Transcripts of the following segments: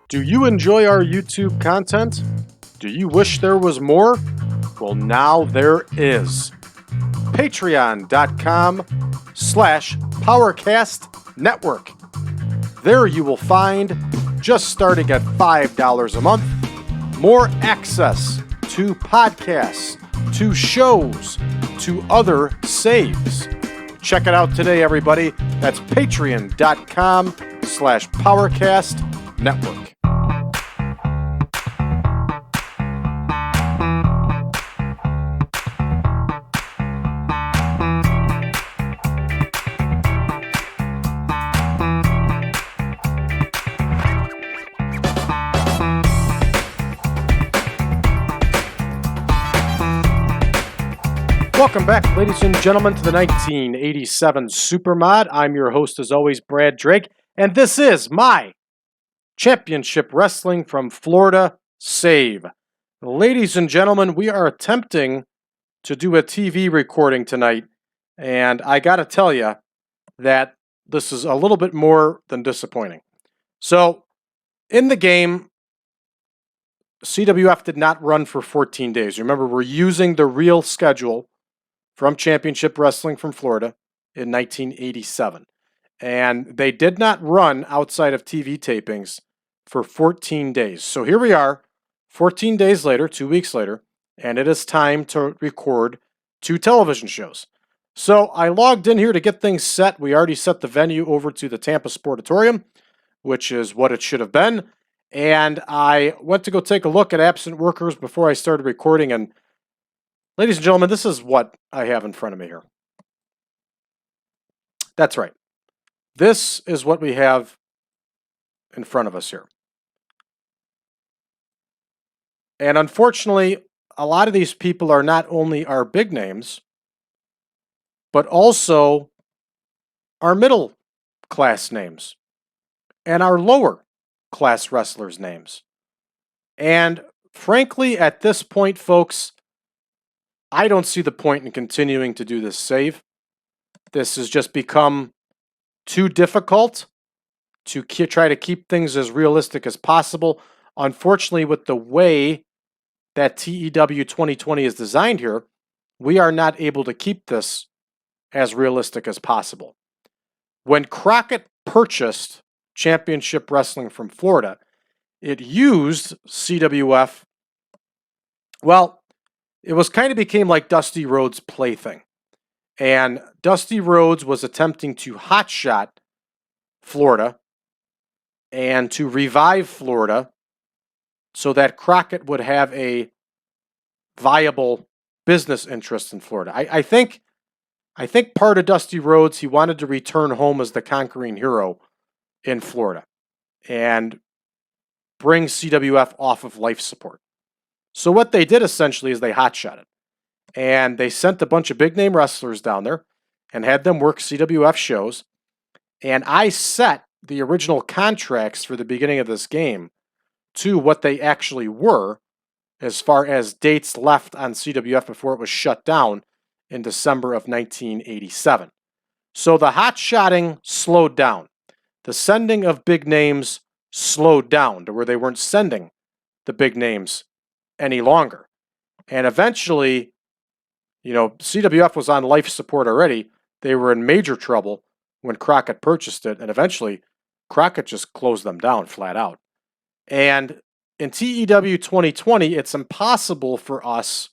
Do you enjoy our YouTube content? Do you wish there was more? Well, now there is. Patreon.com/PowerCast Network. There you will find, just starting at $5 a month, more access to podcasts, to shows, to other saves. Check it out today, everybody. That's patreon.com/PowerCast Network. Welcome back, ladies and gentlemen, to the 1987 Supermod. I'm your host, as always, Brad Drake, and this is my Championship Wrestling from Florida save. Ladies and gentlemen, we are attempting to do a TV recording tonight, and I gotta tell you that this is a little bit more than disappointing. So, in the game, CWF did not run for 14 days. Remember, we're using the real schedule from Championship Wrestling from Florida in 1987. And they did not run outside of TV tapings for 14 days. So here we are, 14 days later, 2 weeks later, and it is time to record 2 television shows. So I logged in here to get things set. We already set the venue over to the Tampa Sportatorium, which is what it should have been. And I went to go take a look at absent workers before I started recording, and ladies and gentlemen, this is what I have in front of me here. That's right. This is what we have in front of us here. And unfortunately, a lot of these people are not only our big names, but also our middle class names and our lower class wrestlers' names. And frankly, at this point, folks, I don't see the point in continuing to do this save. This has just become too difficult to try to keep things as realistic as possible. Unfortunately, with the way that TEW 2020 is designed here, we are not able to keep this as realistic as possible. When Crockett purchased Championship Wrestling from Florida, it used CWF, well, it was kind of became like Dusty Rhodes' plaything. And Dusty Rhodes was attempting to hotshot Florida and to revive Florida so that Crockett would have a viable business interest in Florida. I think part of Dusty Rhodes, he wanted to return home as the conquering hero in Florida and bring CWF off of life support. So what they did essentially is they hotshot it. And they sent a bunch of big name wrestlers down there and had them work CWF shows. And I set the original contracts for the beginning of this game to what they actually were as far as dates left on CWF before it was shut down in December of 1987. So the hotshotting slowed down. The sending of big names slowed down to where they weren't sending the big names any longer. And eventually, CWF was on life support already. They were in major trouble when Crockett purchased it, and eventually Crockett just closed them down flat out. And in TEW 2020, it's impossible for us,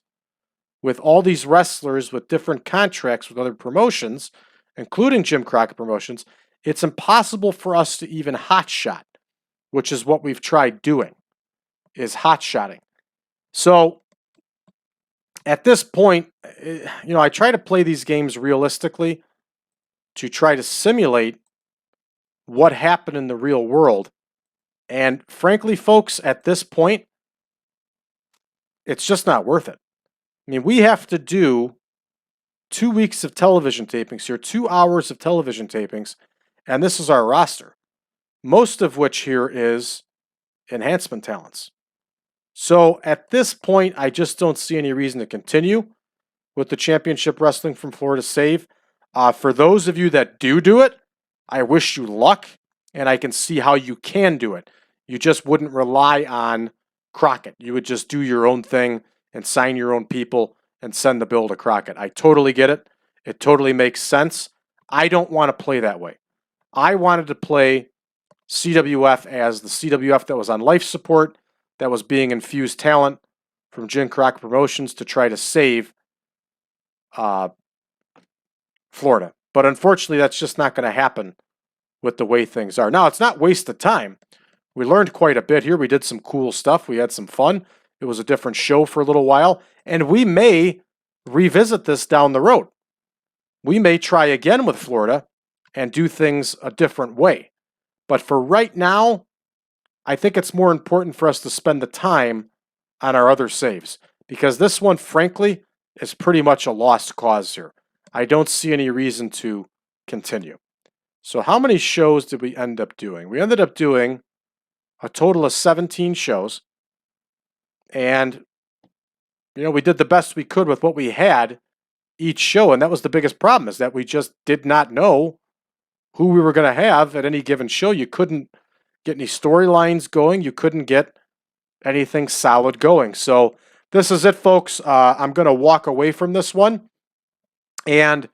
with all these wrestlers with different contracts with other promotions, including Jim Crockett Promotions, it's impossible for us to even hotshot, which is what we've tried doing, is hotshotting. So at this point, I try to play these games realistically to try to simulate what happened in the real world. And frankly, folks, at this point, it's just not worth it. I mean, we have to do 2 weeks of television tapings here, 2 hours of television tapings, and this is our roster, most of which here is enhancement talents. So at this point, I just don't see any reason to continue with the Championship Wrestling from Florida save. For those of you that do it, I wish you luck, and I can see how you can do it. you just wouldn't rely on Crockett. You would just do your own thing and sign your own people and send the bill to Crockett. I totally get it. It totally makes sense. I don't want to play that way. I wanted to play CWF as the CWF that was on life support, that was being infused talent from Jim Crockett Promotions to try to save Florida. But unfortunately, that's just not going to happen with the way things are. Now, it's not wasted time. We learned quite a bit here. We did some cool stuff. We had some fun. It was a different show for a little while. And we may revisit this down the road. We may try again with Florida and do things a different way. But for right now, I think it's more important for us to spend the time on our other saves. Because this one, frankly, is pretty much a lost cause here. I don't see any reason to continue. So how many shows did we end up doing? We ended up doing a total of 17 shows. And, we did the best we could with what we had each show. And that was the biggest problem, is that we just did not know who we were going to have at any given show. You couldn't get any storylines going. You couldn't get anything solid going. So this is it, folks. I'm going to walk away from this one. And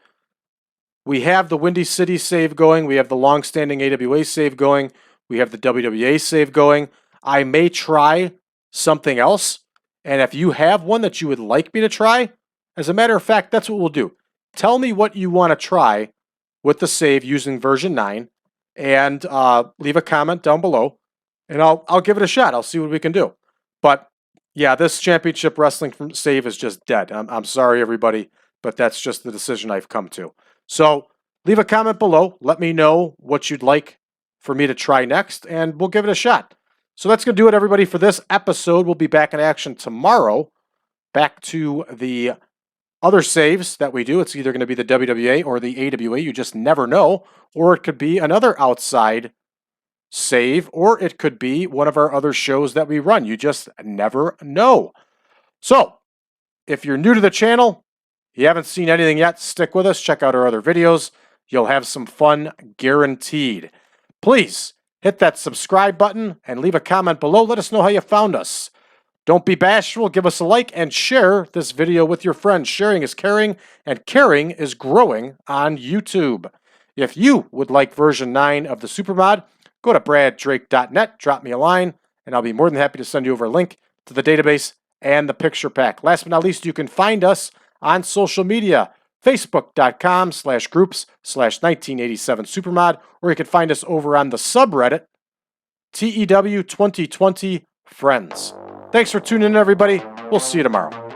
we have the Windy City save going. We have the long-standing AWA save going. We have the WWA save going. I may try something else. And if you have one that you would like me to try, as a matter of fact, that's what we'll do. Tell me what you want to try with the save using version 9 and leave a comment down below. And I'll give it a shot. I'll see what we can do. But yeah, this championship wrestling save is just dead. I'm sorry, everybody, but that's just the decision I've come to. So leave a comment below. Let me know what you'd like for me to try next, and we'll give it a shot. So that's going to do it, everybody, for this episode. We'll be back in action tomorrow. Back to the other saves that we do. It's either going to be the WWA or the AWA. You just never know. Or it could be another outside save, or it could be one of our other shows that we run. You just never know. So, if you're new to the channel, you haven't seen anything yet, stick with us. Check out our other videos. You'll have some fun, guaranteed. Please hit that subscribe button and leave a comment below. Let us know how you found us. Don't be bashful. Give us a like and share this video with your friends. Sharing is caring, and caring is growing on YouTube. If you would like version 9 of the Supermod, go to braddrake.net, drop me a line, and I'll be more than happy to send you over a link to the database and the picture pack. Last but not least, you can find us on social media, facebook.com/groups/1987supermod, or you can find us over on the subreddit, TEW 2020 Friends. Thanks for tuning in, everybody. We'll see you tomorrow.